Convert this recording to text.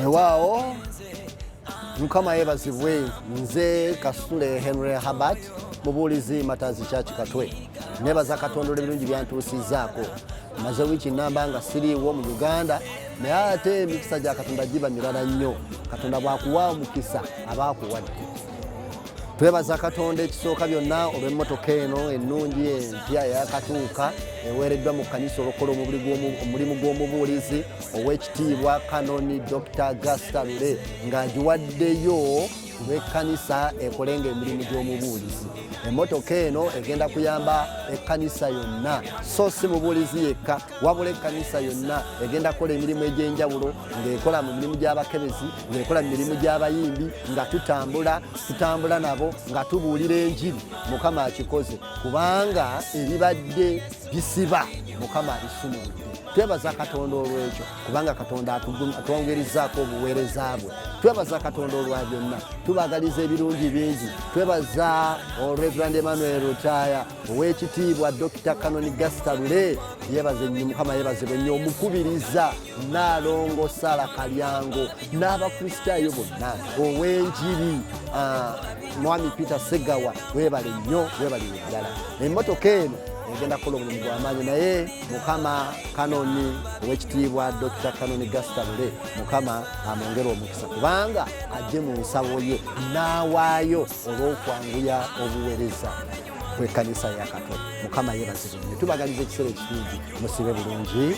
Wewao Mukama yebazibwe nze Kasule Henry Habat mubulizi Matazi Church Katwe nebaza katondole birungi byantusizaako maze wiki namba nga siriwo mu Uganda naye ate emikisa gya Katonda giba mirala nnyo Katonda bwakuwa mukisa abakuwadde twebaza Katonda ekisooka byonna olw'emmotoka eno ennungi empya yakatuuka eweereddwa mu kkanisa olukola omulimu gw'omubuulizi ow'ekitiibwa Kanoni Dr. Augusta Lule ng'agiwaddeyo lw'ekkanisa ekolenga emirimu gy'omubuulizi. Emmotoka eno egenda kuyamba ekkanisa yonna so si mubuulizi yekka wabula ekkanisa yonna egenda kukola emirimu egy'enjawulo ng'ekola mu mirimu gy'abakebezi ng'ekola mu mirimu gy'abayimbi nga tutambula nabo nga tubuulira enjiri Mukama akikoze kubanga ebibadde bisiba Mukama alisumuludde. Twebaza Katonda olw'ekyo kubanga Katonda atwongerizaako obuweereza bwe. Twebaza Katonda olwa byonna tubagaliza ebirungi bingi. Twebaza Reverend Emmanuel Rutaya ow'ekitiibwa Dr. Kanoni Augusta Lule yebaze nnyo Mukama yebazibwe nnyo omukubiriza Nnaalongo Sala Kalyango n'abakristaayo bonna ow'enjiri Mwami Peter Segawa webale nnyo webale ddala. Emmotoka eno egenda kukola omulimu gw'amaanyi naye Mukama Kanoni ow'ekitiibwa Dr. Kanoni Augusta Lule Mukama amwongere omukisa kubanga ajje mu nsawo ye n'awaayo olw'okwanguya obuweereza bw'ekkanisa ya Katonda. Mukama yebazibwe nnyo tubagaliza ekiseera ekirungi musibe bulungi.